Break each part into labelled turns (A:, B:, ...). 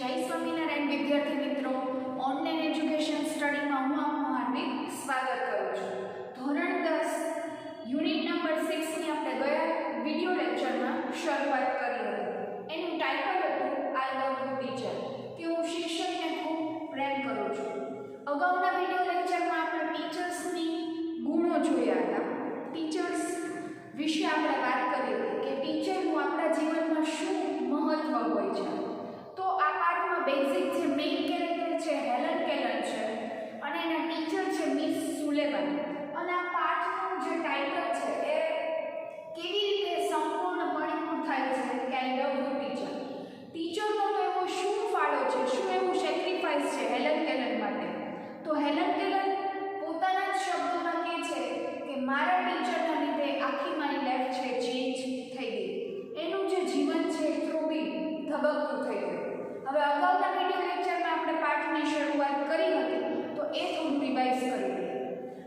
A: જય સ્વામિનારાયણ વિદ્યાર્થી મિત્રો, ઓનલાઈન એજ્યુકેશન સ્ટડીમાં હું આપનું હાર્દિક સ્વાગત કરું છું. ધોરણ 10 યુનિટ નંબર 6 ની આપણે ગયા વિડિયો લેક્ચરમાં શરૂઆત કરી હતી. એનું ટાઇટલ હતું આઈ લવ યુ ટીચર, કે હું શિક્ષકને ખૂબ પ્રેમ કરું છું. અગાઉના વિડિયો લેક્ચરમાં આપણે ટીચર્સની ગુણો જોયા હતા. ટીચર્સ વિશે આપણે વાત કરી હતી કે ટીચરનું આપણા જીવનમાં શું મહત્વ હોય છે. તો આ પાઠમાં બેઝિક જે મેઇન કેરેક્ટર છે હેલન કેલર છે અને એના ટીચર છે મિસ સુલેવાન. અને આ પાઠનું જે ટાઇટલ છે એ કેવી રીતે સંપૂર્ણ પરિપૂર્ણ થાય છે કે આઈ લવ યુ ટીચર. ટીચરનો તો એવો શું ફાળો છે, શું એવું સેક્રિફાઈસ છે હેલન કેલર માટે. તો હેલન કેલર પોતાના જ શબ્દોમાં કહે છે કે મારા ટીચરના લીધે આખી મારી લાઈફ છે ચેન્જ થઈ ગઈ. એનું જે જીવન છે ધ્રુવી ધબકતું થઈ ગયું. હવે અગાઉના વિડિયો લેક્ચરમાં આપણે પાઠની શરૂઆત કરી હતી, તો એ થોડું રિવાઇઝ કરી લઈએ.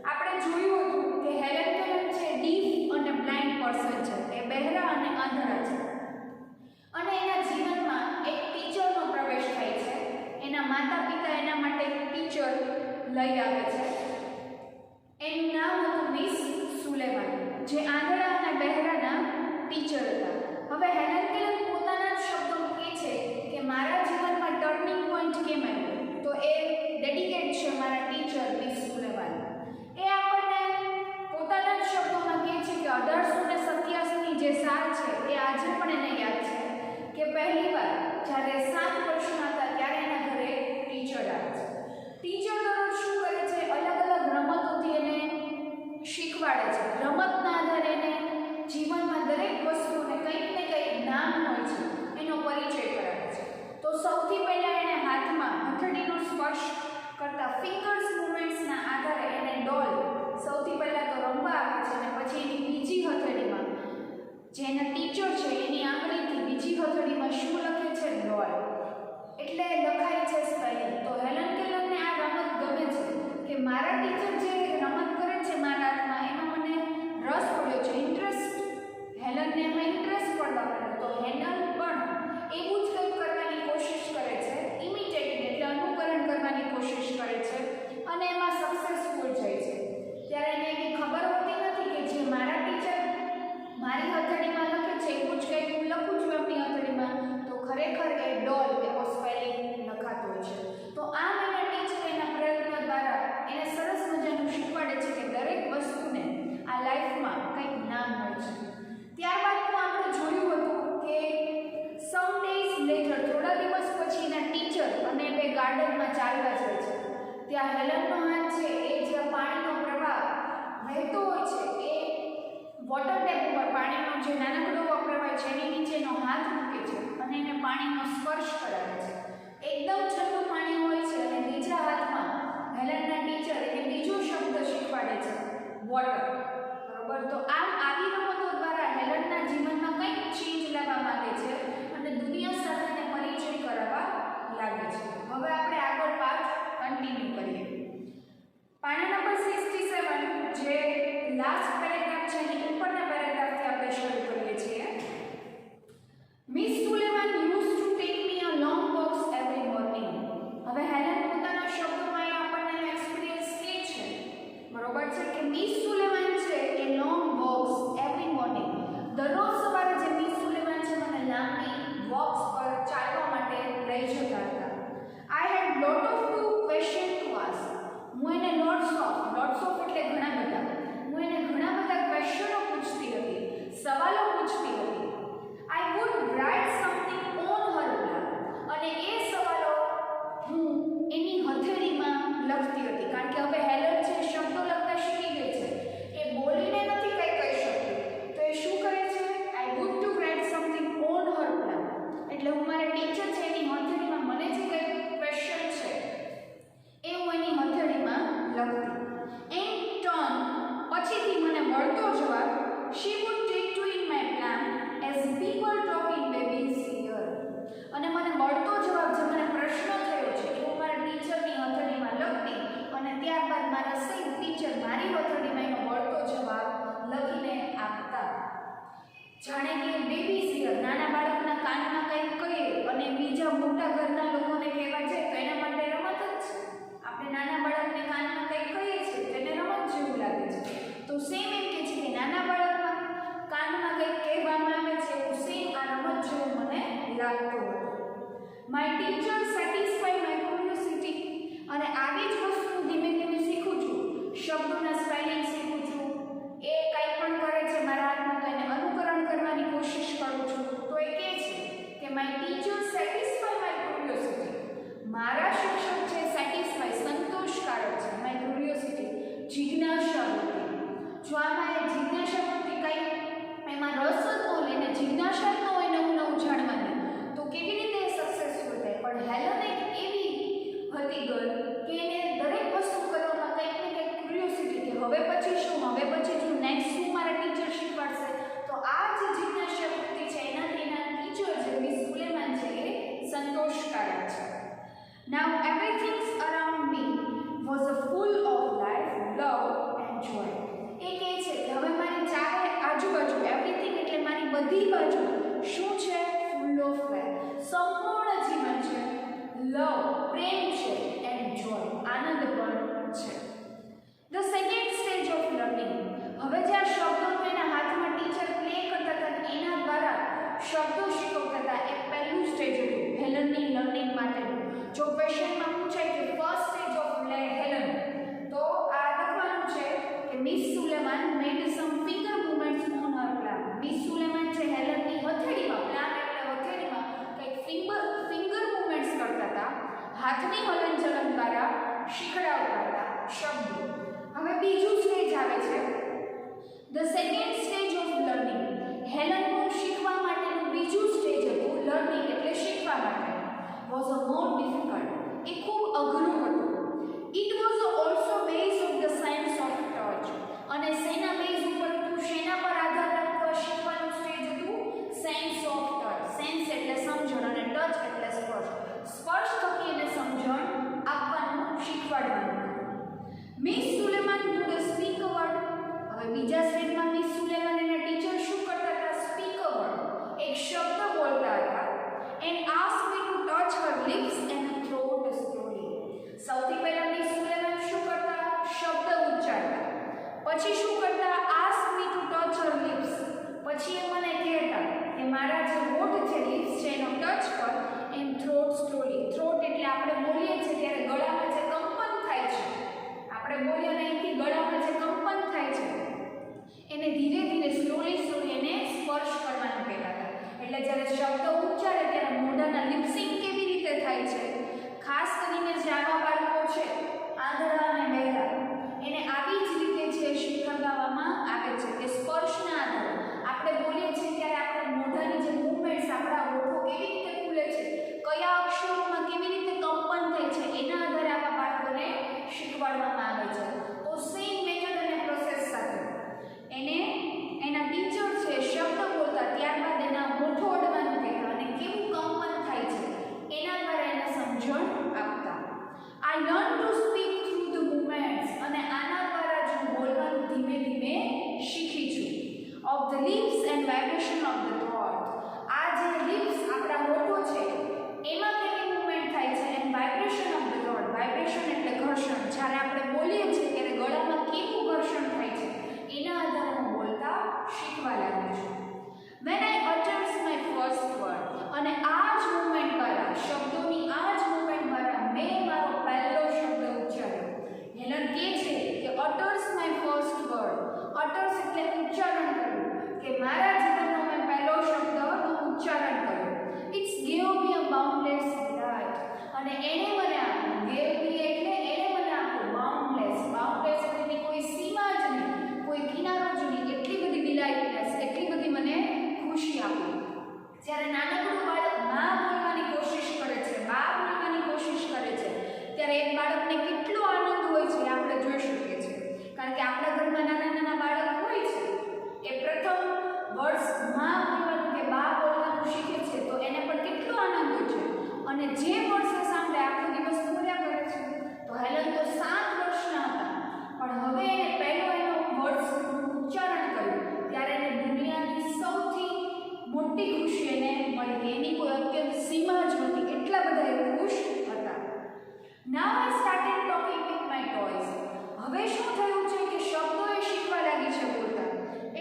A: આપણે જોયું હતું કે હેલન કેલર છે ડીફ અને બ્લાઇન્ડ પર્સન છે, એ બહેરા અને આંધળા છે. અને એના જીવનમાં એક ટીચરનો પ્રવેશ થાય છે. એના માતા પિતા એના માટે એક ટીચર લઈ આવે છે. એનું નામ હતું મિસ સુલેવાન, જે આંધળા અને બહેરાના ટીચર હતા. હવે હેલન કેલર પોતાના જ શબ્દોમાં કહે છે કે મારા જીવનમાં ટર્નિંગ પોઈન્ટ કેમ આવ્યો, તો એ ડેડિકેટ છે મારા ટીચર મિસ સુલેવાન. એ આપણને પોતાના જ શબ્દોમાં કહે છે કે 1887ની જે સાલ છે એ આજે પણ એને યાદ છે કે પહેલીવાર જ્યારે 7 વર્ષના હતા ત્યારે એના ઘરે ટીચર આવે છે. ટીચર દરરોજ શું કરે છે, અલગ અલગ રમતોથી એને શીખવાડે છે. રમતના આધારે એને જીવનમાં દરેક વસ્તુને કંઈક ને કંઈક નામ હોય છે એનો પરિચય કરાવે છે. તો સૌથી પહેલાં એણે હાથમાં હથેળીનો સ્પર્શ કરતા ફિંગર્સ મૂવમેન્ટ્સના આધારે એને ડોલ સૌથી પહેલાં તો રમવા આપે છે અને પછી એની બીજી હથેળીમાં જે એના ટીચર છે એની આંગળીથી બીજી હથેળીમાં શું લખે છે, ડોલ. એટલે લખાય છે સ્પેલિંગ. તો હેલન કેલરને આ રમત ગમે છે કે મારા ટીચર જે રમત કરે છે મારા હાથમાં એમાં મને રસ પડ્યો છે, ઇન્ટરેસ્ટ. હેલનને એમાં ઇન્ટરેસ્ટ પડવા માંડ્યો. તો હેલન પણ એવું જ કંઈક કરવાની કોશિશ કરે છે, ઇમિટેટિંગ એટલે અનુકરણ કરવાની કોશિશ કરે છે અને એમાં સક્સેસફુલ જાય છે. ત્યારે એને એવી ખબર હોતી નથી કે જે મારા ટીચર મારી હથેળીમાં લખે છે એવું જ કંઈક હું લખું છું એમની હથેળીમાં, તો ખરેખર એ ડોલ એવો સ્પેલિંગ લખાતો હોય છે. તો આમ એના ટીચર એના પ્રયત્નો દ્વારા એને સરસ મજાનું શીખવાડે છે કે દરેક વસ્તુને આ લાઈફમાં કંઈક નામ હોય છે. ત્યારબાદ આપણે જોયું હતું કે સમ ડેઝ લેટર, થોડા દિવસ પછી એના ટીચર અને બે ગાર્ડનમાં ચાલવા જાય છે. ત્યાં હેલનનો હાથ છે એ જે પાણીનો પ્રવાહ વહેતો હોય છે એ વોટર ટેપ ઉપર પાણીનો જે નાનકડો પ્રવાહ છે એની નીચેનો હાથ મૂકે છે અને એને પાણીનો સ્પર્શ કરાવે છે. એકદમ ઠંડુ પાણી હોય છે અને બીજા હાથમાં હેલનના ટીચર એને બીજો શબ્દ શીખવાડે છે, વોટર. બરાબર. તો આમ આવી રમતો દ્વારા હેલનના જીવનમાં કંઈક ચેન્જ લાવવા માંગે છે અને દુનિયા સાથેને પરિચય કરાવવા લાગે છે. હવે આપણે આગળ પાઠ કન્ટિન્યુ કરીએ. પાના નંબર 67 જે લાસ્ટ પેરેગ્રાફ છે એની ઉપરના પેરેગ્રાફથી આપણે શરૂ કરીએ છીએ. Miss સુલેવાન use to take me a long walks every morning. હવે હેલન પોતાના શબ્દોમાં આપણને એક્સપિરિયન્સ કહે છે, બરોબર છે, કે મિસ સુલેવાન છે એ લોંગ વોક્સ એવરી મોર્નિંગ. દરરોજ સવારે જે મિસ સુલેવાન છે મને લાંબી વોક્સ પર ચાલવા માટે લઈ જતા હતા. I had lot of to question to ask. હું એને લોટ્સ ઓફ એટલે ઘણા બધા, હું એને ઘણા બધા ક્વેશ્ચનો પૂછતી હતી, સવાલો પૂછતી હતી. I would write something on her plan. અને એ સવાલો હું એની હથેળીમાં લખતી હતી, કારણ કે હવે હેલન છે શબ્દો લખતા શીખી ગઈ છે, એ બોલીને નથી કંઈ કહી શકતી. તો એ શું કરે છે, I would to write something on her plan. એટલે હું મારા ટીચર છે એની હથેળીમાં મને જે કંઈ ક્વેશ્ચન છે એ હું એની હથેળીમાં લખતી. એન્ડ ટર્ન પછીથી મને મળતો જવાબ she would take to in my plan as people talk in babies here. અને મને મળતો જવાબ જે મને પ્રશ્ન થયો છે એ હું મારા ટીચરની હથેળીમાં લખતી અને ત્યારબાદ મારા સેમ ટીચર મારી હથેળીમાં એનો મળતો જવાબ લખીને આપતા. જાણે કે બેબીઝ હિયર, નાના બાળકના કાનમાં કંઈક કહીએ અને બીજા મોટા ઘરના લોકો લાગતો હતો. My teacher satisfy my curiosity. અને આવી જ વસ્તુ ધીમે ધીમે શીખું છું. શબ્દોના સ્પેલિંગ શીખું છું. એ કંઈ પણ કરે છે મારા હાથમાં તો એને અનુકરણ કરવાની કોશિશ કરું છું. તો એ કહે છે કે my teacher satisfy my curiosity. મારા શિક્ષક છે સેટિસ્ફાઈ સંતોષકારક છે. માય ક્યુરિયોસિટી જિજ્ઞાસા વૃત્તિ. જો આમાં એ જિજ્ઞાસા વૃત્તિ કંઈ એમાં રસ જ ન લે ને જિજ્ઞાસા ન હોય નવું નવું જાણવાની તો કેવી રીતે સક્સેસફુલ થાય. પણ હેલન એક એવી હતી ગર્લ કે એને દરેક વસ્તુ કરવામાં કંઈક ને કંઈક ક્યુરિયોસિટી કે હવે પછી શું, હવે પછી શું, નેક્સ્ટ શું મારા ટીચર શીખવાડશે. તો આ જે જિજ્ઞાસા વૃત્તિ છે એનાથી એના ટીચર જે મિસ સુલેમાન છે એ સંતોષકારક છે. Now everything around me was a full of life, love and joy. એ કહે છે કે હવે મારી ચારે આજુબાજુ એવરીથિંગ એટલે મારી બધી બાજુ શું છે, ફૂલ ઓફ લાઈફ સંપૂર્ણ જીવન છે, લવ પ્રેમ છે, એન્ડ જોય આનંદ પણ છે. The second stage of learning. હવે જે આ શબ્દો એના હાથમાં ટીચર પ્લે કરતા હતા એના દ્વારા શબ્દો શીખવતા હતા એ પહેલું સ્ટેજ હતું હેલનની લર્નિંગ માટેનું. જો ક્વેશ્ચનમાં પૂછાય કે ફર્સ્ટ સ્ટેજ ઓફ હેલન તો આ લખવાનું છે કે Miss Suleman made some finger movements on her plan. Miss Suleman છે હેલનની હથેળીમાં, પ્લાન એટલે હથેળીમાં કંઈક ફિંગર મૂવમેન્ટ્સ કરતા હતા, હાથની હલનચલન દ્વારા શીખડાવતા હતા શબ્દો. હવે બીજું સ્ટેજ આવે છે the second stage of learning. હેલનનું શીખવા માટેનું બીજું સ્ટેજ હતું લર્નિંગ એટલે શીખવા માટેનું. Was a more difficult. એ ખૂબ અઘરું હતું. It was also base of the science of touch. અને શેના બેઝ ઉપર હતું, શેના પર આધાર રાખવા શીખવાનું સ્ટેજ હતું, સેન્સ ઓફ ટચ. સેન્સ એટલે સમજણ અને ટચ એટલે સ્પર્શ. સ્પર્શ થકી એને સમજણ આપવાનું શીખવાડવાનું. Miss Sullivan would speak a word. હવે બીજા સ્ટેજમાં મિસ સુલેમાન એના ટીચર શું કરતા હતા, સ્પીક અ વર્ડ એક શબ્દ બોલતા હતા and ask me to touch her lips and throat slowly. સૌથી પહેલા મિસ સુલેમાન શું કરતા, શબ્દ ઉચ્ચારતા. પછી શું કરતા, ask me to touch her lips. પછી એ મને કહેતા કે મારા જે હોઠ છે લિપ્સ છે એનો ટચ કર એન્ડ થ્રોટ સ્લોલી. થ્રોટ એટલે આપણે બોલીએ છીએ ત્યારે ગળામાં જે કંપન થાય છે, આપણે બોલીએ ને અહીંથી ગળામાં જે કંપન થાય છે એને ધીરે ધીરે સ્લોલી એને સ્પર્શ કરવાનું કહેતા હતા. એટલે જ્યારે શબ્દ ઉચ્ચારે ત્યારે મોઢાના લિપ્સિંગ કેવી રીતે થાય છે, ખાસ કરીને જે આવા બાળકો છે આંધળા અને બહેરા એને આવી જ રીતે જે શીખવવામાં આવે છે કે સ્પર્શના આધારે આપણે બોલીએ છીએ ત્યારે આપણા મોઢાની જે મૂવમેન્ટ્સ, આપણા હોઠો કેવી રીતે ખુલે છે, કયા અક્ષરોમાં કેવી રીતે કંપન થાય છે એના આધારે આવા બાળકોને શીખવાડવામાં આવે છે. તો સેમ મેથડ અને પ્રોસેસ સાથે એને એના ટીચર છે શબ્દ બોલતા ત્યારબાદ એના હોઠો અડવાનું કહેતા અને કેવું કંપન થાય છે એના દ્વારા એને સમજણ આપતા. I learn to speak through the movements. અને આના દ્વારા જ હું બોલવાનું ધીમે ધીમે શીખી છું. Of the lips and vibration of the thought. આ જે લિપ્સ આપણા હોઠો છે એમાં કેવી મૂવમેન્ટ થાય છે and vibration of the thought. Vibration એટલે ઘર્ષણ. જ્યારે આપણે બોલીએ છીએ ત્યારે ગળામાં કેવું ઘર્ષણ થાય છે એના આધારે હું બોલતા શીખવા લાગી છું. When I utters my first word. અને આ જ મૂવમેન્ટ દ્વારા, શબ્દોની આ જ મૂવમેન્ટ દ્વારા મેં મારો પહેલો શબ્દ ઉચ્ચાર્યો. હેલન કહે છે કે અટર્સ માય ફર્સ્ટ વર્ડ. અટર્સ એટલે ઉચ્ચારણ કરવું, કે મારા જીવનનો મેં પહેલો શબ્દનું ઉચ્ચારણ કર્યું. It's gave me a boundless delight. અને એણે મને આપ્યું, ગેવ મી એટલે એણે મને આપ્યું બાઉન્ડલેસ. બાઉન્ડલેસ એટલે કોઈ સીમા જ નહીં, કોઈ કિનારો જ નહીં, એટલી બધી ડિલાઇટનેસ, એટલી બધી મને ખુશી આપી. જ્યારે નાનકડું બાળક માં બોલવાની કોશિશ કરે છે, બા બોલવાની કોશિશ કરે છે ત્યારે એક બાળકને કેટલો આનંદ હોય છે આપણે જોઈ શકીએ છીએ. કારણ કે આપણા ઘરમાં નાના નાના બાળક હોય છે એ પ્રથમ વર્ડ્સ માં બોલવાનું કે બા બોલવાનું શીખે છે તો એને પણ કેટલો આનંદ હોય છે. અને જે વર્ષે સાંભળે આખો દિવસ બોલ્યા કરે છે. તો હેલન તો 7 વર્ષના હતા પણ હવે એને પહેલો એનો વર્ડ્સનું ઉચ્ચારણ કર્યું ત્યારે એને દુનિયાની સૌથી મોટી ખુશી એને મળી. એની કોઈ અત્યંત સીમા જ નથી, એટલા બધા એ ખુશ હતા. Now I started talking with my toys. હવે શું થયું છે કે શબ્દો એ શીખવા લાગી છે બોલતા.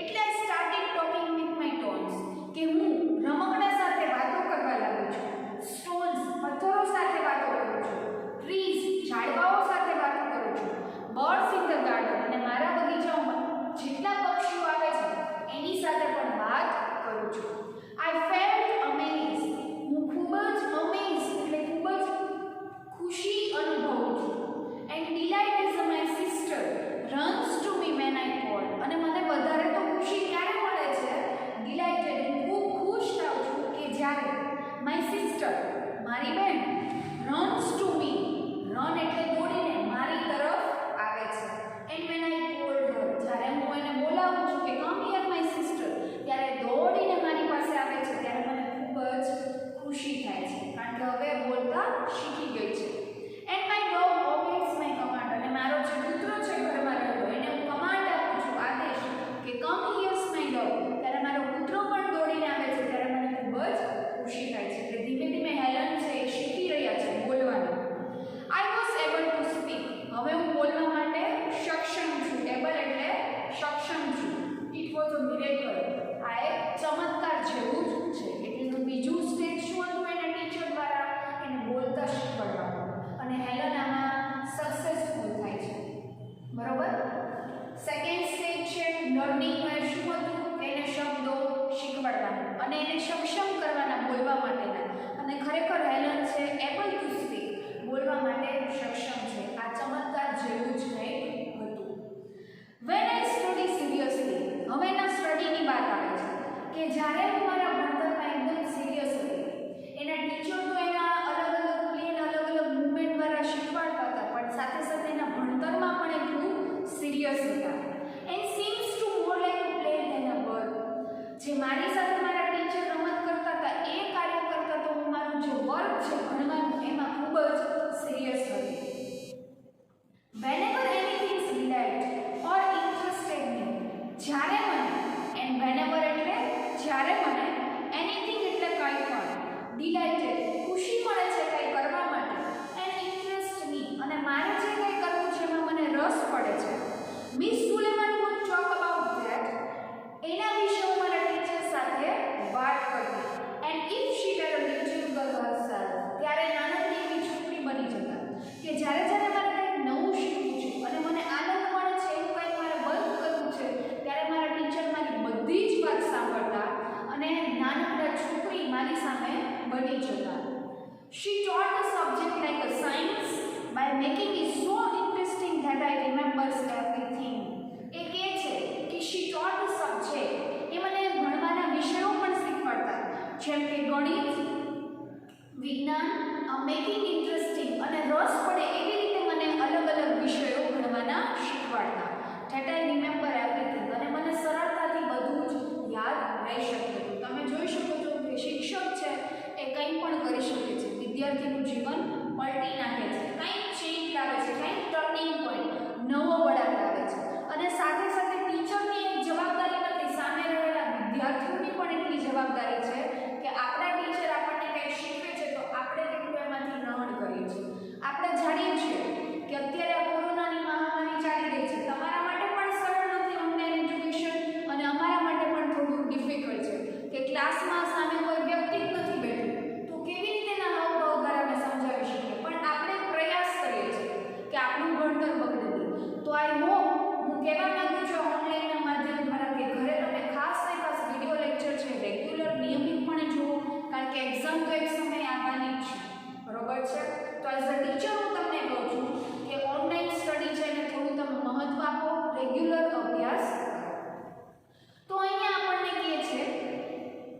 A: એટલે આઈ started talking with my toys કે હું રમકડા સાથે વાતો કરવા લાગી અને એને સક્ષમ કરવાના બોલવા માટેના. અને ખરેખર હેલન છે એબલ ટુ સ્પીક, બોલવા માટે સક્ષમ છે. આ ચમત્કાર જેવું જ કંઈક હતું. વેન આઈ સ્ટડી સિરિયસલી, હવેના સ્ટડીની વાત આવે છે કે જ્યારે હું મારા ભણતરમાં એકદમ સિરિયસ હતી. એના ટીચર તો એના અલગ અલગ પ્લેન અલગ અલગ મૂવમેન્ટ દ્વારા શીખવાડતા હતા, પણ સાથે સાથે એના ભણતરમાં પણ એટલું સિરિયસ હતા. And seems to more like a play than a work. જે મારી સાથે મારા ટીચર રમત કરતા હતા એ કાર્ય કરતા તો હું મારું જે વર્ક છે ભણવાનું એમાં ખૂબ જ સિરિયસ હતી. Whenever anything is related or interested me, જ્યારે મને, and whenever એટલે જ્યારે મને, anything એટલે કંઈ પણ, delighted ખુશી મળે છે કંઈ કરવા માટે, and interest me અને મારે જે કંઈ કરવું છે એમાં મને રસ પડે છે. Miss Suleman would talk about that, એના વિશે હું મારા ટીચર સાથે વાત કરતી. and if she were a little girl herself, ત્યારે નાનકડી એવી છોકરી બની જતા કે જ્યારે જ્યારે મારે કંઈક નવું શીખવું છે અને મને આનંદ મળે છે એવું કંઈક મારે વર્ક કરવું છે, ત્યારે મારા ટીચર મારી બધી જ વાત સાંભળતા અને નાનકડા છોકરી મારી સામે બની જતા. She taught the subject like a science by making it so interesting that I remembers everything. એ કહે છે કે she taught the subject, એ મને ભણવાના વિષયો પણ શીખવાડતા, જેમ કે ગણિત, વિજ્ઞાન, મેકિંગ ઇન્ટરેસ્ટિંગ અને રસ પડે એવી રીતે મને અલગ અલગ વિષયો ભણવાના શીખવાડતા. ધેટ આઈ રિમેમ્બર એવરીથિંગ, અને મને સરળતાથી બધું જ યાદ રહી શકતું હતું. તમે જોઈ શકો છો કે શિક્ષક છે એ કંઈ પણ કરી શકે છે, વિદ્યાર્થીનું જીવન પલટી નાખે છે, કંઈક ચેન્જ લાવે છે, કંઈક ટર્નિંગ પોઈન્ટ, નવો વળાંક લાવે છે. અને સાથે સાથે ટીચરની એક જવાબદારી નથી, સામે રહેલા વિદ્યાર્થીઓની પણ એટલી જવાબદારી છે કે આપણા ટીચર આપણને કંઈક શીખવે છે તો આપણે કેટલું એમાંથી ગ્રહણ કરીએ છીએ. આપણે જાણીએ છીએ કે અત્યારે આ કોરોનાની મહામારી ચાલી રહી છે, તમારા માટે પણ સરળ નથી ઓનલાઈન એજ્યુકેશન, અને અમારા માટે પણ થોડું ડિફિકલ્ટ છે કે ક્લાસમાં સામે કોઈ વ્યક્તિ જ નથી બેઠું તો કેવી રીતે એના હાવભાવ દ્વારા અમે સમજાવી શકીએ. પણ આપણે પ્રયાસ કરીએ છીએ કે આપણું ભણતર બગડે નહીં. તો આઈ હોપ, હું કહેવા માંગુ છું ઓનલાઈનના માધ્યમ દ્વારા કે ઘરે તમે ખાસ ને ખાસ વિડીયો લેક્ચર છે રેગ્યુલર નિયમિતપણે જુઓ, કારણ કે એક્ઝામ તો એક સમય આવવાની જ છે, બરોબર છે. તો એઝ અ ટીચર હું તમને કહું છું કે ઓનલાઈન સ્ટડી છે એને થોડું તમે મહત્વ આપો, રેગ્યુલર અભ્યાસ કરો. તો અહીંયા આપણને કહે છે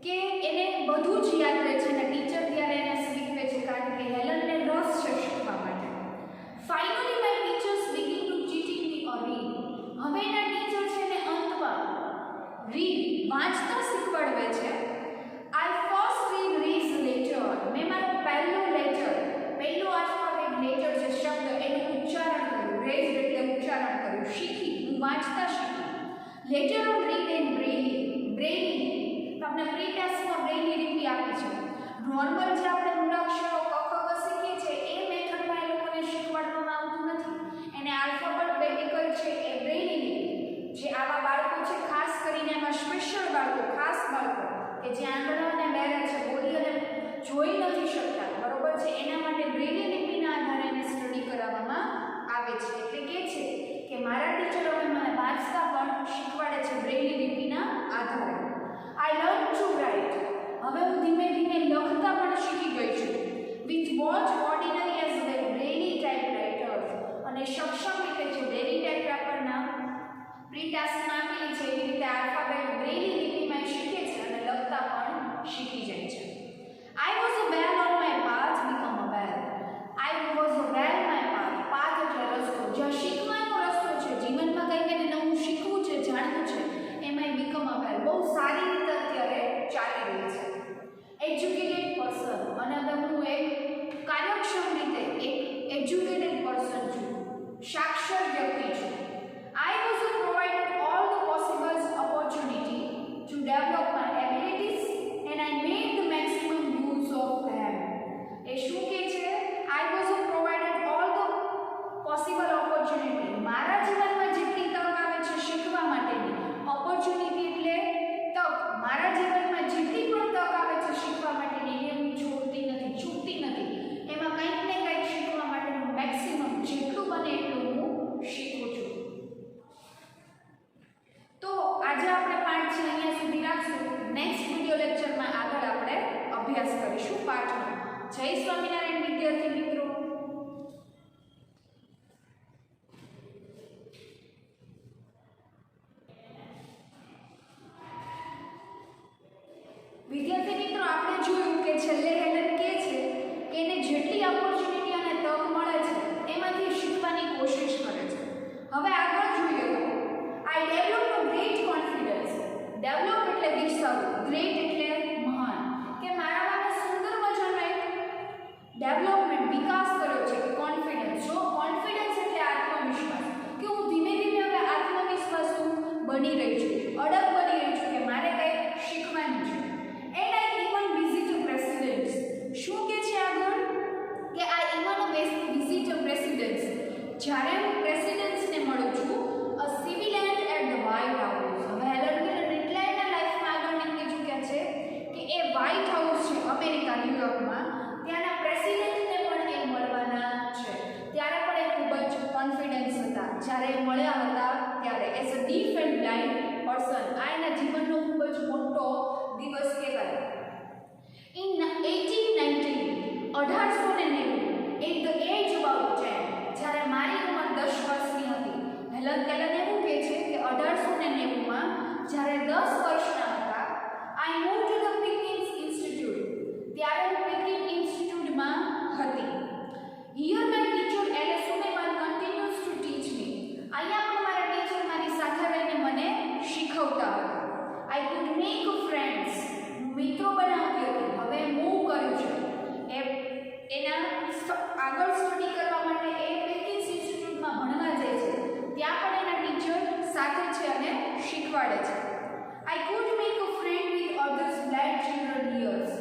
A: કે એને બધું જ યાદ રહે છે અને ટીચર ત્યારે એને શીખવે છે, કારણ કે હેલનને રસ છે શીખવા માટે. Finally my teachers begin two teaching me a read. હવે એના ટીચર છે ને અંતમાં રીડ, વાંચતા શીખવાડવે છે. આઈ ફર્સ્ટ રીડ રેઝ લેટર, મેં મારો પહેલો લેટર, પહેલો આલ્ફાબેટ લેટર જે શબ્દ એનું ઉચ્ચારણ કર્યું, રેઝ એટલે ઉચ્ચારણ કર્યું, શીખી, હું વાંચતા શીખી. લેટર ઓન રીડ એન્ડ બ્રેઇલી, બ્રેઇલી તમને પ્રી ટેસ્ટમાં બ્રેઇલી લિપિ આપી છે. નોર્મલ જે આપણે મૂળાક્ષરો ક ખ ગ શીખીએ છીએ એ મેથડમાં એ લોકોને શીખવાડવામાં આવતું નથી. એને આલ્ફાબેટિકલ છે એ બ્રેઇલી લિપિ, જે આવા બાળકો છે ખાસ કરીને એમાં સ્પેશિયલ બાળકો, ખાસ બાળકો કે જે આંગળા અને બેરા છે, બોલી અને જોઈ નથી શકતા, બરોબર છે, એના માટે બ્રેઇલી લિપિના આધારે એને સ્ટડી કરાવવામાં આવે છે. એટલે કે છે કે મારા ટીચરો મને વાંચતા પણ શીખવાડે છે બ્રેઇલી લિપિના આધારે. આઈ લર્ન ટુ રાઇટ, હવે હું ધીમે ધીમે લખતા પણ શીખી ગઈ છું. With watch ordinary as well Braille typewriters, અને સક્ષમ રીતે જે બ્રેઇલી ટાઈપરાઇટરના પ્રી ટાસ્કમાં આપેલી છે એવી રીતે આલ્ફાબેટ બ્રેઇલી લિપિમાં શીખે છે અને લખતા પણ શીખી જાય છે. I was a well on my path, become a well. I was a well my path. Path એટલે રસ્તો, જ્યાં શીખવાનો રસ્તો છે, જીવનમાં કંઈક એને નવું શીખવું છે, જાણવું છે, એમાં બીકમ અ વેલ બહુ સારી રીતે અત્યારે ચાલી રહી છે. એજ્યુકેટેડ પર્સન, અને હવે હું એક કાર્યક્ષમ રીતે એક એજ્યુકેટેડ પર્સન છું, સાક્ષર વ્યક્તિ છું. I was provided all the possible opportunity to develop my abilities and I made the maximum use of them. એ શું કહે છે? I was provided all the possible opportunity, મારા જીવનમાં જેટલી તક આવે છે શીખવા માટેની, ઓપોર્ચ્યુનિટી એટલે તક, મારા જીવનમાં જેટલી પણ તક આવે છે શીખવા માટેની એને હું છોડતી નથી, ચૂકતી નથી, એમાં કંઈક ને કંઈક શીખવા માટેનું મેક્સિમમ જેટલું બને એટલું હું શીખું છું. આગળ આપણે અભ્યાસ કરીશું પાઠનો. જય સ્વામિનારાયણ વિદ્યાર્થી મિત્રો. વિદ્યાર્થી મિત્રો, આપણે જોયું કે છેલ્લે હેલન કહે છે કે એને જેટલી ઓપોર્ચ્યુનિટી અને તક મળે છે એમાંથી શીખવાની કોશિશ કરે છે. હવે આગળ જોઈએ તો I develop a great confidence. Develop એટલે વિકસાવવું, ગ્રેટ એટલે મહાન, કે મારામાં સુંદર મજાનો એક ડેવલપમેન્ટ વિકાસ કર્યો છે કે કોન્ફિડન્સ. જો કોન્ફિડન્સ એટલે આત્મવિશ્વાસ, કે હું ધીમે ધીમે હવે આત્મવિશ્વાસુ બની રહી છું, અડગ બની રહી છું કે મારે કંઈક શીખવાનું છે. And I even visit a president. શું કે છે આગળ કે I even visit a president. જ્યારે હું પ્રેસિડેન્ટને મળું છું, a civilian at the White House. હવે હેલન કેલર એટલા એના લાઈફમાં આગળ નીકળી ચૂક્યા છે કે એ વ્હાઇટ હાઉસ છે અમેરિકા, ન્યુયોર્કમાં, ત્યાંના પ્રેસિડેન્ટને પણ એ મળવાના છે. ત્યારે પણ એ ખૂબ જ કોન્ફિડન્સ હતા જ્યારે એ મળ્યા હતા ત્યારે. As a deaf and blind person આ એના જીવનનો ખૂબ જ મોટો દિવસ કહેવાય. In 1890 at the age about 10, જ્યારે મારી ઉંમર 10 વર્ષની હતી, હેલન કેલર એવું કહે છે કે 1890માં જ્યારે 10 વર્ષના હતા, I move to the Perkins institute. ત્યારે હું પિકિન ઇન્સ્ટિટ્યૂટમાં હતી. હિયર માય ટીચર એલે Sullivan continues to teach me. અહીંયા પણ મારા ટીચર મારી સાથે રહીને મને શીખવતા હતા. I could make friends. મિત્રો બનાવતી હતી. હવે મૂવ કર્યું છે એના આગળ સ્ટડી કરવા માટે એ પિકિન્સ ઇન્સ્ટિટ્યૂટમાં ભણવા જાય છે. ત્યાં પણ એના ટીચર સાથે છે અને શીખવાડે છે. I could make a friend with others blind children હિયર્સ.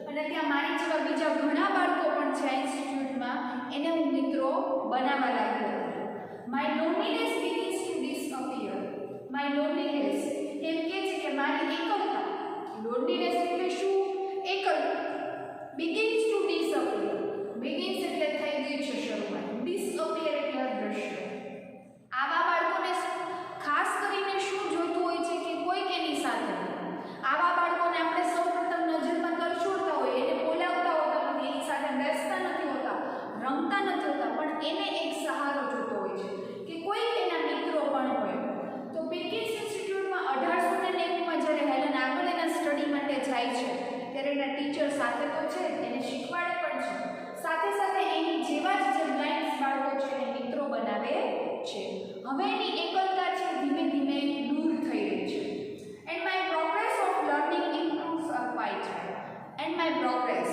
A: અને ત્યાં મારી જેવા બીજા ઘણા બાળકો પણ છે ઇન્સ્ટિટ્યૂટમાં, એને હું મિત્રો બનાવવા લાગી હતી. My loneliness begins to disappear. My loneliness એમ કહે છે કે મારી એકલતા, લોનલીનેસ એટલે શું? એકલતા. Begins to disappear. બિગિન્સ એટલે થઈ ગઈ છે શરૂઆત, ડિસઅપિયર એટલે અદૃશ્ય. આવા બાળકોને ખાસ કરીને શું જોતું હોય છે કે કોઈક એની સાથે. આવા બાળકોને આપણે સૌપ્રથમ નજરમાં તરછોડતા હોય, એને બોલાવતા હોતા નથી, એની સાથે બેસતા નથી હોતા, રમતા નથી હોતા, પણ એને એક સહારો જોતો હોય છે કે કોઈક એના મિત્રો પણ હોય. તો પિકિન્સ ઇન્સ્ટિટ્યૂટમાં 1890માં જ્યારે હેલન આગળ એના સ્ટડી માટે જાય છે ત્યારે એના ટીચર સાથે તો છે, એને શીખવાડે પણ છે, સાથે સાથે એની જેવા જ જે બ્લાઇન્ડ બાળકો છે એને મિત્રો બનાવે છે. હવે એની એકલતા છે ધીમે ધીમે દૂર થઈ રહી છે. And my progress of learning improves quite. And my progress,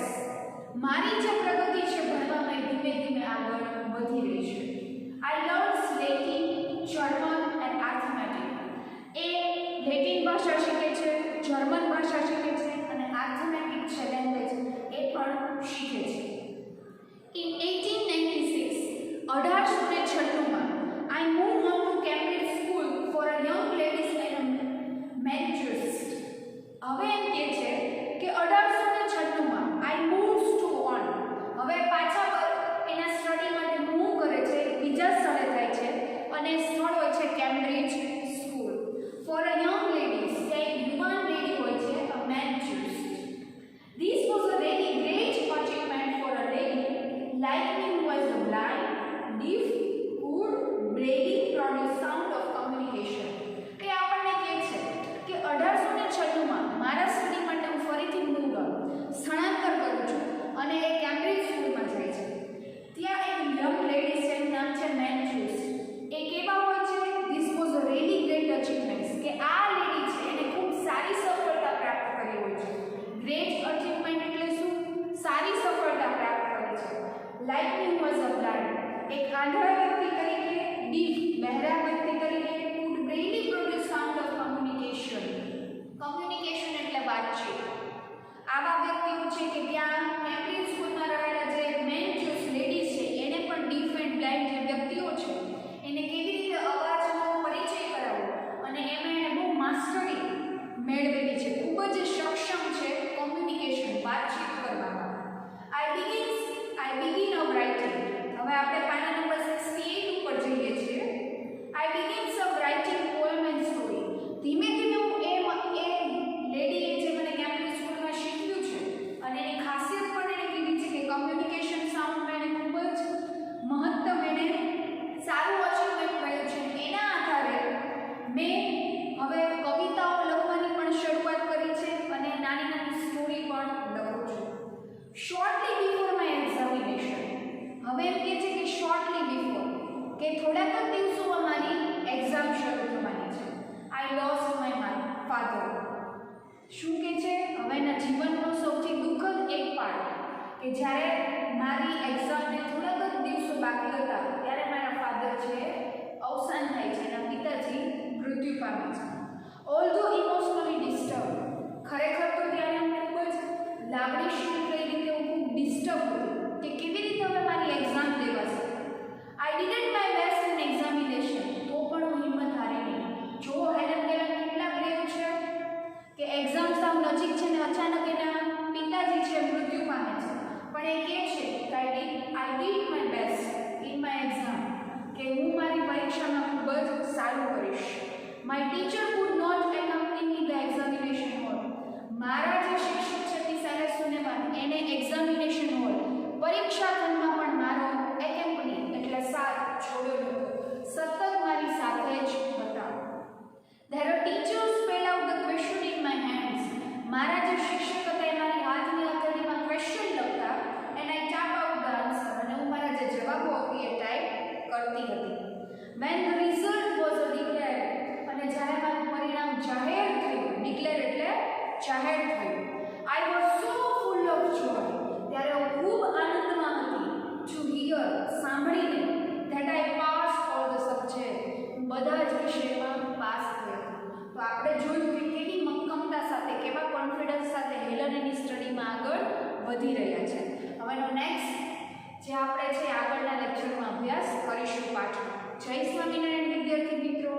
A: મારી જે પ્રગતિ છે ભણવામાં ધીમે ધીમે આગળ વધી રહી છે. I learn Latin, German and arithmetic. એ લેટિન ભાષા શીખે છે, જર્મન ભાષા શીખે છે અને આર્થમેટિક છે લેંગ્વેજ એ પણ શીખે છે. In 1896 I moved on to Cambridge School for a young ladies and mentors. હવે એમ કહે છે કે 1896માં I moved to on. હવે પાછા એના સ્ટડી માટે મૂવ કરે છે, બીજા સ્થળે થાય છે અને સ્થળ હોય છે Cambridge school. For a young ladies, ત્યાં એક યુવાન લેડી હોય છે, અ mentors. This was a really great achievement for a lady like me who was blind, deaf, could barely produce sound of communication. એ આપણને કહે છે કે 1896માં મારા સ્ટડી માટે હું ફરીથી સ્થળાંતર કરું છું અને એ કેમ્બ્રિજ સ્કૂલમાં જાય છે. ત્યાં એક યંગ લેડી છે, એનું નામ છે મેન્ચુસ. એ કેવા હોય છે? This was a really great achievement, કે આ લેડી છે એને ખૂબ સારી સફળતા પ્રાપ્ત કરી હોય છે. ગ્રેટ અચીવમેન્ટ એટલે શું? સારી સફળતા પ્રાપ્ત કરી છે. Like me was a blind, એક આંધળા વ્યક્તિ તરીકે, ડીફ બહેરા વ્યક્તિ તરીકે, could Braille produce sound of communication. Communication એટલે વાતચીત. આવા વ્યક્તિઓ છે કે ત્યાં કેમ્બ્રિજ સ્કૂલમાં રહેલા જે મેન્ચુસ લેડીઝ છે એને પણ ડીફ એન્ડ બ્લાઇન્ડ જે વ્યક્તિઓ છે એને કેવી રીતે અવાજનો પરિચય કરાવવો અને એમાં એને બહુ માસ્ટરી મેળવેલી છે, ખૂબ જ સક્ષમ છે કોમ્યુનિકેશન, વાતચીત કરવામાં. I begin a writing. હવે આપણે પાના નંબર 68 ઉપર જઈએ છીએ. I begins a writing poem and story. ધીમે ધીમે હું એ લેડીએ જે મને કેમ્બ્રિજ સ્કૂલમાં શીખવ્યું શોર્ટલી બિફોર માય એક્ઝામિનેશન. હવે એમ કહે છે કે શોર્ટલી બિફોર, કે થોડાક જ દિવસોમાં મારી એક્ઝામ શરૂ થવાની છે. I lost my father. શું કહે છે? હવે એના જીવનનો સૌથી દુઃખદ એક પાર્ટ કે જ્યારે મારી એક્ઝામને થોડાક જ દિવસો બાકી હતા ત્યારે મારા ફાધર છે અવસાન થાય છે, એના પિતાજી મૃત્યુ પામે છે. ઓલ્ધો ઇમોશનલી ડિસ્ટર્બ, ખરેખર તો ત્યારે હું ખૂબ જ લાગણીશીલ કઈ રીતે હું ખૂબ ડિસ્ટર્બ હતી કે કેવી રીતે હવે મારી એક્ઝામ લેવાશે. આઈ did my best in examination, તો પણ હું હિંમત હારી નહીં. જો હેલન કેલન કેટલા બ્રેવ છે કે એક્ઝામ સાવ નજીક છે ને અચાનક એના પિતાજી છે મૃત્યુ પામે છે, પણ એ કહે છે કે I did my best in my exam, કે હું મારી પરીક્ષામાં ખૂબ જ સારું કરીશ. My teacher would not accompany me the examination hall. મારા જે શિક્ષક છે મિસાલે સુનેવાન, એને એક્ઝામિનેશન હોલ પરીક્ષા ખંડમાં પણ મારો એકેમ્પની એટલે સાથ છોડ્યો નહોતો, સતત મારી સાથે જ હતા. There are teachers spell out the question in my hands. મારા જે શિક્ષક હતા એ મારી હાથની હથેળીમાં ક્વેશ્ચન લખતા and I type out the answer, અને હું મારા જે જવાબો હતી એ ટાઈપ કરતી હતી. When the result was declared, અને જ્યારે મારું પરિણામ જાહેર થયું, ડિક્લેર એટલે જાહેર થયું, I was so full of joy, ત્યારે હું ખૂબ આનંદમાં હતી. ટુ હિયર, સાંભળીને, that I pass all the subject, હું બધા જ વિષયમાં પાસ થયો. તો આપણે જોયું કે કેવી મક્કમતા સાથે, કેવા કોન્ફિડન્સ સાથે હેલન એની સ્ટડીમાં આગળ વધી રહ્યા છે. હવેનો નેક્સ્ટ જે આપણે છે આગળના લેક્ચરમાં અભ્યાસ કરીશું પાછળ. જય સ્વામિનારાયણ વિદ્યાર્થી મિત્રો.